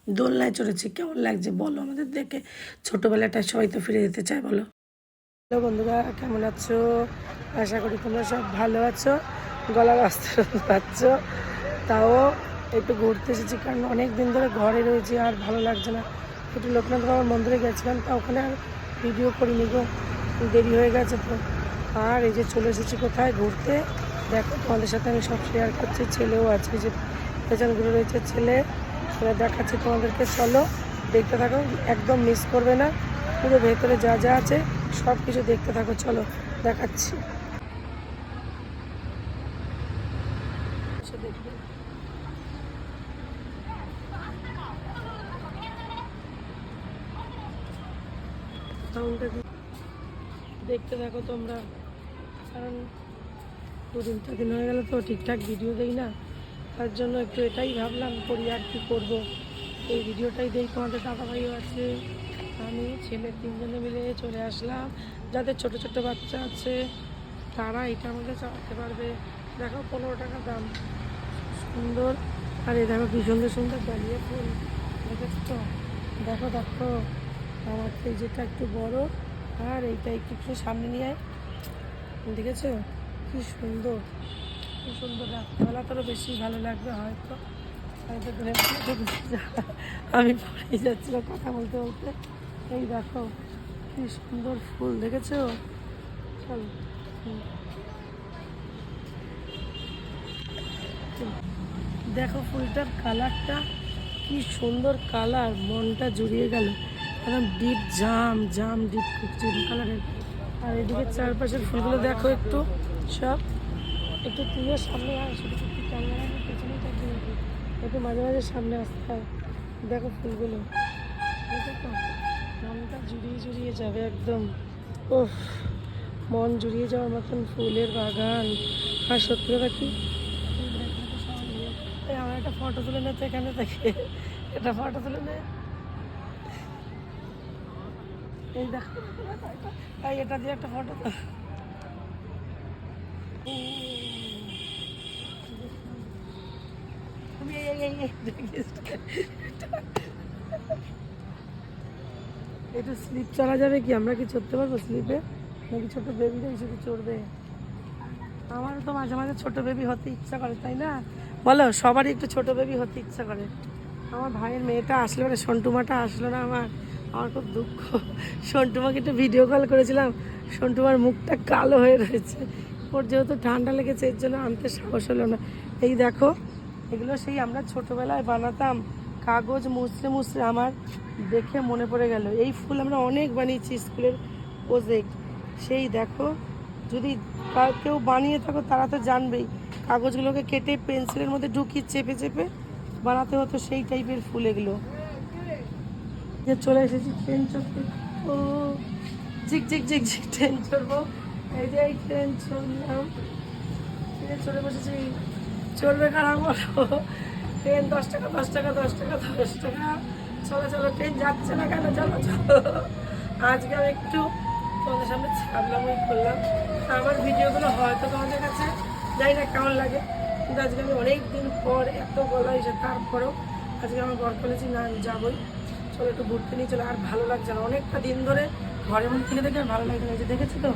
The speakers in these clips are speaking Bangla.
দোলনায় চড়েছি, কেমন লাগছে বলো আমাদের দেখে। ছোটোবেলাটায় সবাই তো ফিরে যেতে চায় বলো। হ্যালো বন্ধুরা, কেমন আছো? আশা করি তোমরা সব ভালো আছো, গলার আস্তে পাচ্ছ। তাও একটু ঘুরতে এসেছি, কারণ অনেক দিন ধরে ঘরে রয়েছি আর ভালো লাগছে না। একটু লোকনাথ বাবার মন্দিরে গেছিলাম, তা ওখানে আর ভিডিও করিনি গো, দেরি হয়ে গেছে তো। আর এই যে চলে এসেছি কোথায় ঘুরতে, দেখো তোমাদের সাথে আমি সব শেয়ার করছি। ছেলেও আছে, যে পেছনগুলো রয়েছে ছেলে, সেটা দেখাচ্ছি তোমাদেরকে। চলো দেখতে থাকো, একদম মিস করবে না। পুরো ভেতরে যা যা আছে সব কিছু দেখতে থাকো, চলো দেখাচ্ছি। দেখতে থাকো তোমরা, কারণ 2-3 দিন হয়ে গেল তো ঠিকঠাক ভিডিও দেই না, তার জন্য একটু এটাই ভাবলাম করি, আর কি করবো, এই ভিডিওটাই দেই। তোমাদের দাদাভাইও আছে, আমি ছেলে 3জনে মিলে চলে আসলাম। যাদের ছোট ছোট বাচ্চা আছে তারা এটার মধ্যে চালাতে পারবে। দেখো 15 টাকা দাম, সুন্দর। আর এই দেখো কি সুন্দর সুন্দর ডালিয়া ফুল, দেখেছো তো? দেখো দেখো, আমার তো যেটা একটু বড়, আর এইটা একটু একটু সামনে নিয়ে আয়, দেখেছো কি সুন্দর, কি সুন্দর। রাত্রেবেলা তো বেশি ভালো লাগবে হয়তো, হয়তো আমি পড়েই যাচ্ছিলাম কথা বলতে বলতে। এই দেখো কি সুন্দর ফুল, দেখেছো? চলো দেখো ফুলটার কালারটা কি সুন্দর কালার, মনটা জুড়িয়ে গেল। একদম ডিপ জাম জাম ডিপ ডিপ কালারের। আর এদিকে চারপাশের ফুলগুলো দেখো একটু, সব একটু তুইও সামনে আসো, একটু ক্যামেরা পেছনেই থাকবে নাকি, একটু মাঝে মাঝে সামনে আসতে হয়। দেখো ফুলগুলো, দেখো মনটা জুড়িয়ে জুড়িয়ে যাবে একদম। ওহ, মন জুড়িয়ে যাওয়ার মতন ফুলের বাগান। আর সত্যি কথা কি, আমার একটা ফটো তুলে নিতে এখানে থেকে, একটা ফটো তুলে নে। এই দেখো, তাই এটা দিয়ে একটা ফটো তো। তুমি একটু স্লিপ চড়া যাবে কি? আমরা কি চড়তে পারবো স্লিপে, নাকি ছোট বেবিটাই শুধু চড়বে? আমারও তো মাঝে মাঝে ছোট বেবি হতে ইচ্ছা করে, তাই না বলো? সবারই একটু ছোট বেবি হতে ইচ্ছা করে। আমার ভাইয়ের মেয়েটা আসলো না, সন্টুমাটা আসলো না, আমার আমার খুব দুঃখ। সন্টুমাকে একটু ভিডিও কল করেছিলাম, সন্টুমার মুখটা কালো হয়ে রয়েছে। ওর যেহেতু ঠান্ডা লেগেছে, এর জন্য আনতে সাহস হলো না। এই দেখো, এগুলো সেই আমরা ছোটোবেলায় বানাতাম, কাগজ মুছড়ে মুছড়ে। আমার দেখে মনে পড়ে গেল, এই ফুল আমরা অনেক বানিয়েছি স্কুলের প্রজেক্ট। সেই দেখো, যদি কেউ বানিয়ে থাকো তারা তো জানবেই, কাগজগুলোকে কেটে পেন্সিলের মধ্যে ঢুকিয়ে চেপে চেপে বানাতে হতো সেই টাইপের ফুল এগুলো। যে চলে এসেছি ট্রেন চড়তে, ও ঝিক ঝিক ঝিক ঝিক ট্রেন চড়বো। এই যে এই ট্রেন চড়লাম, ট্রেনে চড়ে বসেছি। চড়বে কারা বলো? ট্রেন 10 টাকা 10 টাকা 10 টাকা 10 টাকা। চলো চলো, ট্রেন যাচ্ছে না কেন, চলো চলো। আজকে আমি একটু তোমাদের সামনে ছাড়লামই করলাম। আমার ভিডিওগুলো হয়তো তোমাদের কাছে জানি না কেমন লাগে, কিন্তু আজকে আমি অনেক দিন পর এত বলা হয়েছে, তারপরেও আজকে আমার ঘর করেছি না, আমি যাবোই। চলো একটু ঘুরতে নিয়ে চলো, আর ভালো লাগছে না, অনেকটা দিন ধরে ঘরের মধ্যে থেকে দেখে আর ভালো লাগছে না। যে দেখেছি তো,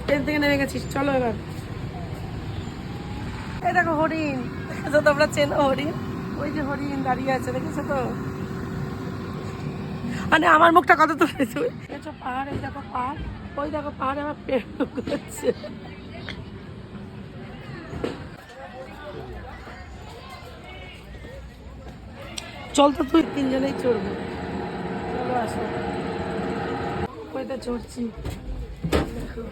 ট্রেন থেকে নেমে গেছিস, চলো এবার। এই দেখো হরিণ, দেখেছো তোমরা? চেনো হরিণ? ওই যে হরিণ দাঁড়িয়ে আছে, দেখেছো তো? মানে আমার মুখটা কত তুলেছে, দেখেছো? পাহাড়, এই দেখো পাহাড়, ওই দেখো পাহাড়ে আমার পেট করছে। চল তো, তুই 3জনেই চড়বো, চলো আসো। ওইটা চড়ছি, দেখো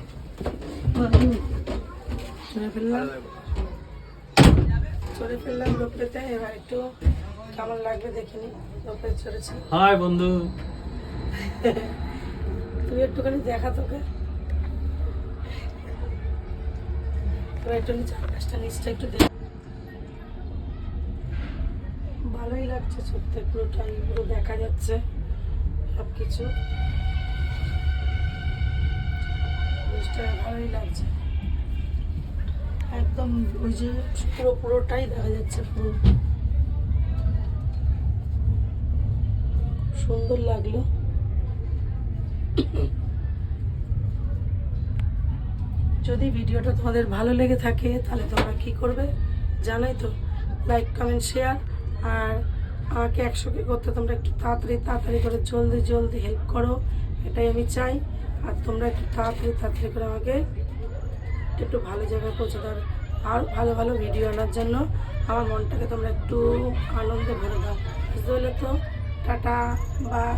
চড়ে ফেললাম, চড়ে ফেললাম রোপেতে। এবার একটু কেমন লাগবে দেখিনি, রোপে চড়েছি। হাই বন্ধু, তুই একটুখানি দেখা তোকে, এবার একটু চারপাশটা নিচটা একটু দেখ। ভালোই লাগছে চড়তে, পুরোটাই পুরো দেখা যাচ্ছে সব কিছু, জিনিসটা ভালোই লাগছে একদম। ওই যে পুরোটাই দেখা যাচ্ছে পুরো। সুন্দর লাগলো। যদি ভিডিওটা তোমাদের ভালো লেগে থাকে তাহলে তোমরা কি করবে জানোই তো, লাইক কমেন্ট শেয়ার। আর আমাকে 100কে করতে তোমরা একটু তাড়াতাড়ি তাড়াতাড়ি করে জলদি জলদি হেল্প করো, এটাই আমি চাই। আর তোমরা একটু তাড়াতাড়ি তাড়াতাড়ি করে আমাকে একটু ভালো জায়গায় পৌঁছে দাও, আর ভালো ভালো ভিডিও আনার জন্য আমার মনটাকে তোমরা একটু আনন্দে ভরে দাও, বুঝতে পারলে তো? Tata, by.